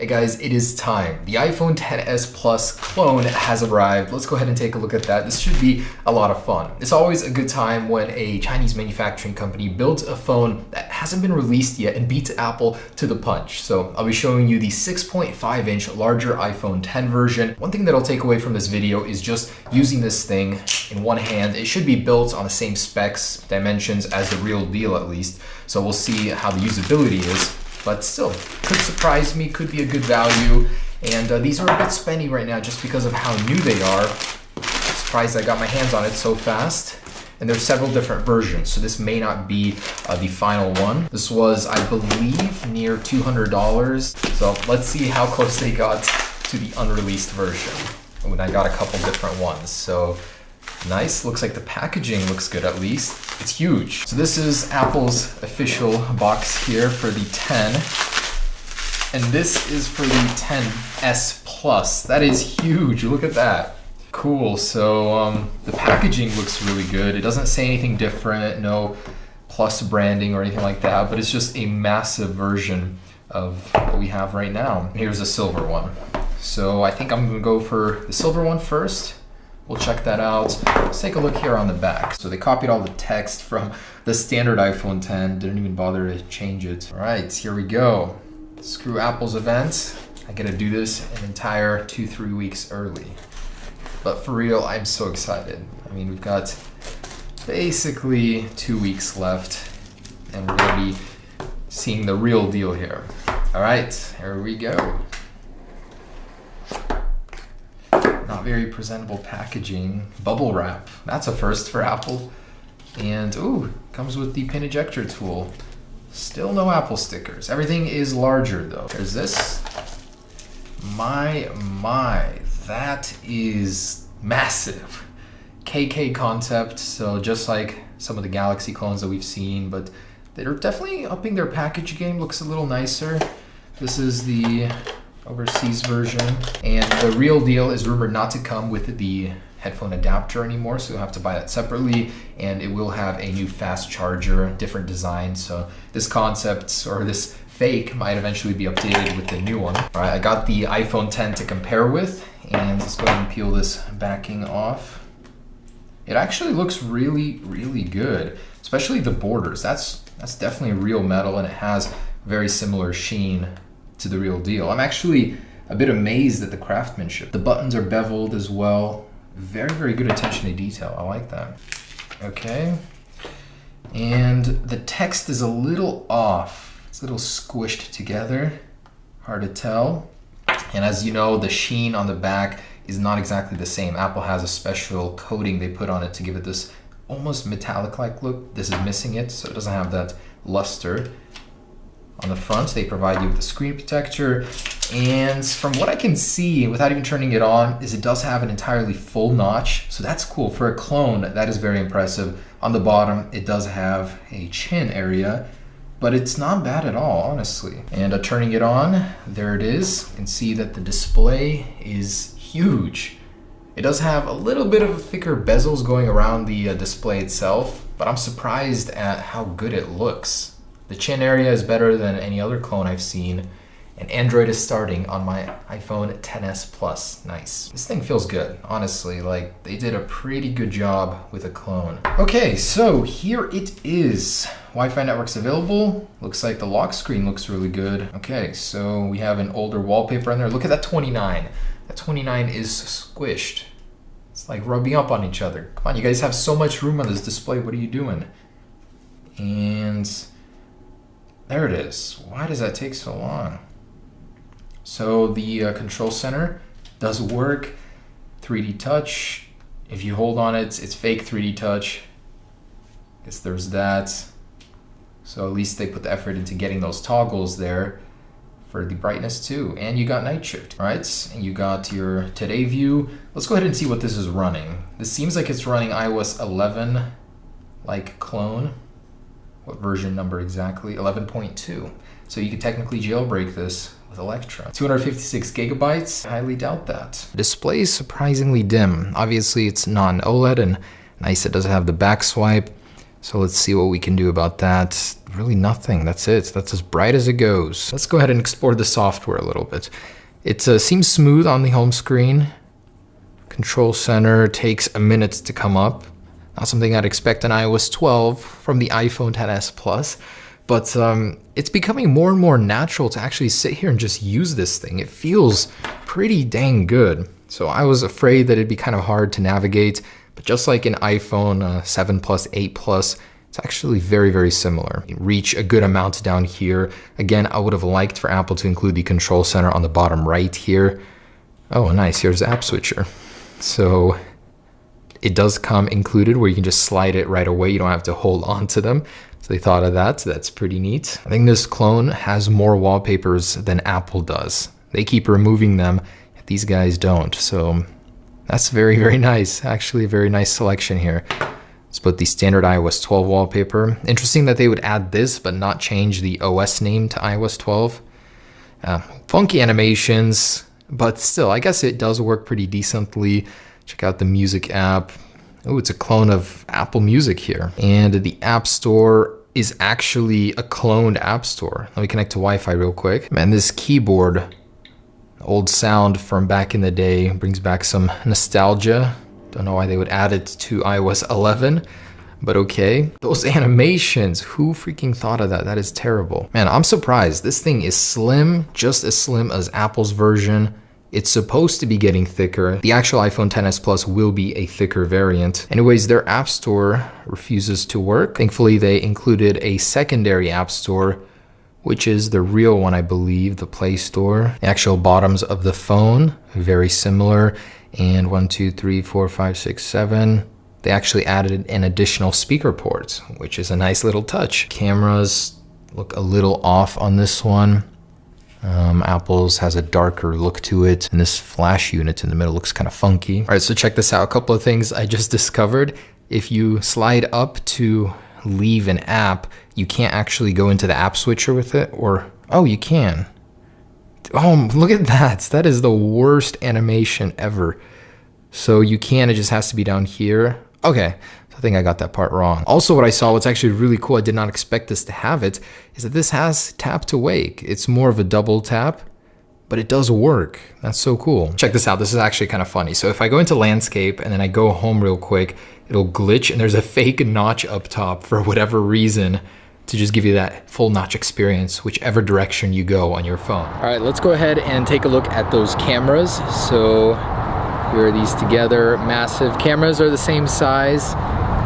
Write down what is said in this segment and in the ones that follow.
Hey guys, it is time. The iPhone XS Plus clone has arrived. Let's go ahead and take a look at that. This should be a lot of fun. It's always a good time when a Chinese manufacturing company builds a phone that hasn't been released yet and beats Apple to the punch. So I'll be showing you the 6.5-inch larger iPhone X version. One thing that I'll take away from this video is just using this thing in one hand. It should be built on the same specs, dimensions as the real deal at least. So we'll see how the usability is. But still, could surprise me, could be a good value. And these are a bit spendy right now just because of how new they are. Surprised I got my hands on it so fast. And there's several different versions, so this may not be the final one. This was, I believe, near $200. So let's see how close they got to the unreleased version. When I got a couple different ones. So nice, looks like the packaging looks good at least. It's huge. So this is Apple's official box here for the 10. And this is for the XS Plus. That is huge, look at that. Cool, so the packaging looks really good. It doesn't say anything different, no Plus branding or anything like that, but it's just a massive version of what we have right now. Here's a silver one. So I think I'm gonna go for the silver one first. We'll check that out. Let's take a look here on the back. So they copied all the text from the standard iPhone X, didn't even bother to change it. All right, here we go. Screw Apple's event. I gotta do this an entire 2-3 weeks early. But for real, I'm so excited. I mean, we've got basically 2 weeks left and we're gonna be seeing the real deal here. All right, here we go. Not very presentable packaging. Bubble wrap, that's a first for Apple. And ooh, comes with the pin ejector tool. Still no Apple stickers. Everything is larger though. There's this. My, that is massive. KK concept, so just like some of the Galaxy clones that we've seen, but they're definitely upping their package game, looks a little nicer. This is the overseas version, and the real deal is rumored not to come with the headphone adapter anymore, so you'll have to buy that separately, and it will have a new fast charger, different design. So this concept or this fake might eventually be updated with the new one. All right, I got the iPhone X to compare with, and let's go ahead and peel this backing off. It actually looks really, really good, especially the borders. That's definitely real metal, and it has very similar sheen to the real deal. I'm actually a bit amazed at the craftsmanship. The buttons are beveled as well. Very, very good attention to detail. I like that. Okay. And the text is a little off. It's a little squished together. Hard to tell. And as you know, the sheen on the back is not exactly the same. Apple has a special coating they put on it to give it this almost metallic-like look. This is missing it, so it doesn't have that luster. On the front, they provide you with a screen protector, and from what I can see, without even turning it on, is it does have an entirely full notch, so that's cool. For a clone, that is very impressive. On the bottom, it does have a chin area, but it's not bad at all, honestly. And turning it on, there it is. You can see that the display is huge. It does have a little bit of thicker bezels going around the display itself, but I'm surprised at how good it looks. The chin area is better than any other clone I've seen, and Android is starting on my iPhone XS Plus. Nice. This thing feels good, honestly. Like, they did a pretty good job with a clone. Okay, so here it is. Wi-Fi network's available. Looks like the lock screen looks really good. Okay, so we have an older wallpaper on there. Look at that 29. That 29 is squished. It's like rubbing up on each other. Come on, you guys have so much room on this display. What are you doing? And there it is. Why does that take so long? So the control center does work. 3D touch. If you hold on it, it's fake 3D touch. Guess there's that. So at least they put the effort into getting those toggles there for the brightness too. And you got night shift. All right, and you got your today view. Let's go ahead and see what this is running. This seems like it's running iOS 11 like clone. What version number exactly? 11.2. So you could technically jailbreak this with Electra. 256 gigabytes, highly doubt that. The display is surprisingly dim. Obviously it's non-OLED, and nice it doesn't have the back swipe. So let's see what we can do about that. Really nothing, that's it. That's as bright as it goes. Let's go ahead and explore the software a little bit. It seems smooth on the home screen. Control center takes a minute to come up. Not something I'd expect on iOS 12 from the iPhone XS Plus, but it's becoming more and more natural to actually sit here and just use this thing. It feels pretty dang good. So I was afraid that it'd be kind of hard to navigate, but just like in iPhone 7 Plus, 8 Plus, it's actually very, very similar. You reach a good amount down here. Again, I would have liked for Apple to include the control center on the bottom right here. Oh, nice, here's the app switcher. So it does come included where you can just slide it right away. You don't have to hold on to them. So they thought of that, so that's pretty neat. I think this clone has more wallpapers than Apple does. They keep removing them, these guys don't. So that's very, very nice. Actually, a very nice selection here. Let's put the standard iOS 12 wallpaper. Interesting that they would add this, but not change the OS name to iOS 12. Funky animations, but still, I guess it does work pretty decently. Check out the music app. Oh, it's a clone of Apple Music here. And the App Store is actually a cloned App Store. Let me connect to Wi-Fi real quick. Man, this keyboard, old sound from back in the day, brings back some nostalgia. Don't know why they would add it to iOS 11, but okay. Those animations, who freaking thought of that? That is terrible. Man, I'm surprised. This thing is slim, just as slim as Apple's version. It's supposed to be getting thicker. The actual iPhone XS Plus will be a thicker variant. Anyways, their App Store refuses to work. Thankfully, they included a secondary App Store, which is the real one, I believe, the Play Store. The actual bottoms of the phone, very similar. And 1, 2, 3, 4, 5, 6, 7. They actually added an additional speaker port, which is a nice little touch. Cameras look a little off on this one. Apple's has a darker look to it, and this flash unit in the middle looks kind of funky. All right, so check this out. A couple of things I just discovered. If you slide up to leave an app, you can't actually go into the app switcher with it, or, oh, you can. Oh, look at that. That is the worst animation ever. So you can, it just has to be down here. Okay, so I think I got that part wrong. Also, what I saw, what's actually really cool, I did not expect this to have it, is that this has tap to wake. It's more of a double tap, but it does work. That's so cool. Check this out, this is actually kind of funny. So if I go into landscape and then I go home real quick, it'll glitch and there's a fake notch up top for whatever reason, to just give you that full notch experience, whichever direction you go on your phone. All right, let's go ahead and take a look at those cameras. So here are these together, massive. Cameras are the same size.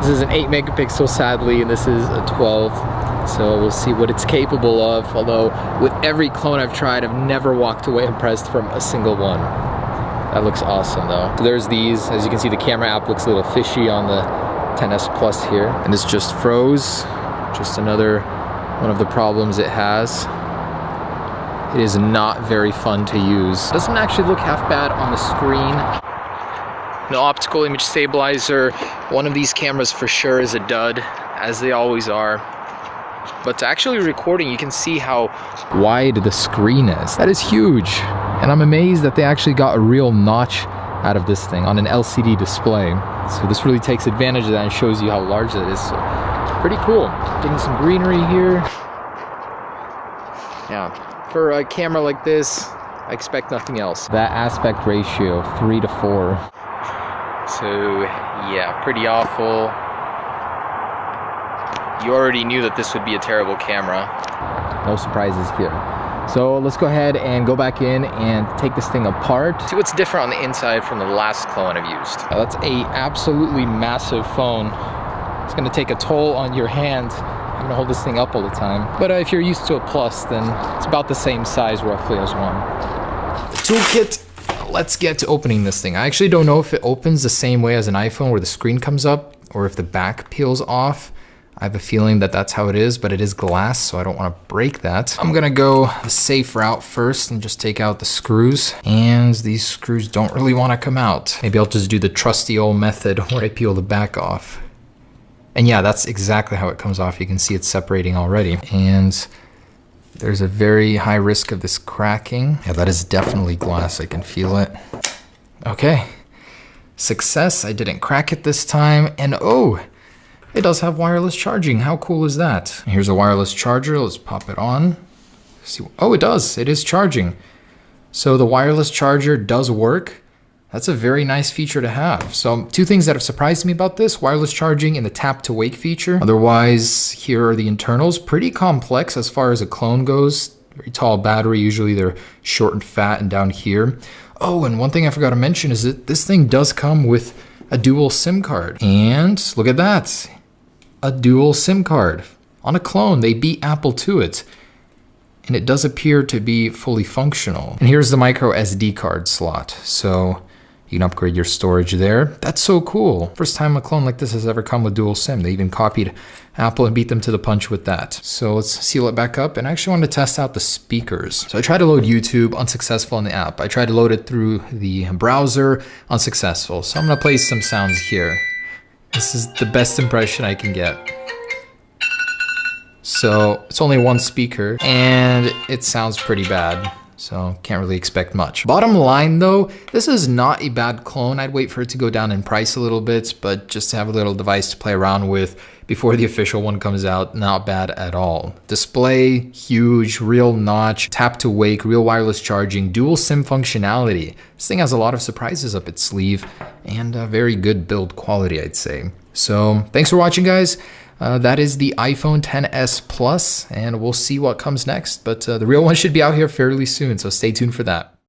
This is an 8 megapixel, sadly, and this is a 12. So we'll see what it's capable of. Although with every clone I've tried, I've never walked away impressed from a single one. That looks awesome though. So there's these. As you can see, the camera app looks a little fishy on the XS Plus here. And this just froze. Just another one of the problems it has. It is not very fun to use. Doesn't actually look half bad on the screen. No optical image stabilizer. One of these cameras for sure is a dud, as they always are. But actually recording, you can see how wide the screen is. That is huge. And I'm amazed that they actually got a real notch out of this thing on an LCD display. So this really takes advantage of that and shows you how large it is. So pretty cool. Getting some greenery here. Yeah, for a camera like this, I expect nothing else. That aspect ratio, 3 to 4. So yeah, pretty awful. You already knew that this would be a terrible camera. No surprises here. So let's go ahead and go back in and take this thing apart. See what's different on the inside from the last clone I've used. Now, that's a absolutely massive phone. It's gonna take a toll on your hand. I'm gonna hold this thing up all the time. But if you're used to a Plus, then it's about the same size roughly as one. The toolkit. Let's get to opening this thing. I actually don't know if it opens the same way as an iPhone where the screen comes up or if the back peels off. I have a feeling that that's how it is, but it is glass, so I don't want to break that. I'm gonna go the safe route first and just take out the screws. And these screws don't really want to come out. Maybe I'll just do the trusty old method where I peel the back off. And yeah, that's exactly how it comes off. You can see it's separating already. And there's a very high risk of this cracking. Yeah, that is definitely glass. I can feel it. Okay. Success. I didn't crack it this time. And oh, it does have wireless charging. How cool is that? Here's a wireless charger. Let's pop it on. See, oh, it does. It is charging. So the wireless charger does work. That's a very nice feature to have. So two things that have surprised me about this: wireless charging and the tap to wake feature. Otherwise, here are the internals. Pretty complex as far as a clone goes. Very tall battery. Usually they're short and fat and down here. Oh, and one thing I forgot to mention is that this thing does come with a dual SIM card. And look at that. A dual SIM card on a clone. They beat Apple to it. And it does appear to be fully functional. And here's the micro SD card slot. So you can upgrade your storage there. That's so cool. First time a clone like this has ever come with dual SIM. They even copied Apple and beat them to the punch with that. So let's seal it back up. And I actually wanted to test out the speakers. So I tried to load YouTube, unsuccessful in the app. I tried to load it through the browser, unsuccessful. So I'm gonna play some sounds here. This is the best impression I can get. So it's only one speaker and it sounds pretty bad. So can't really expect much. Bottom line though, this is not a bad clone. I'd wait for it to go down in price a little bit, but just to have a little device to play around with before the official one comes out, not bad at all. Display, huge, real notch, tap to wake, real wireless charging, dual SIM functionality. This thing has a lot of surprises up its sleeve and a very good build quality, I'd say. So thanks for watching, guys. That is the iPhone XS Plus, and we'll see what comes next. But the real one should be out here fairly soon, so stay tuned for that.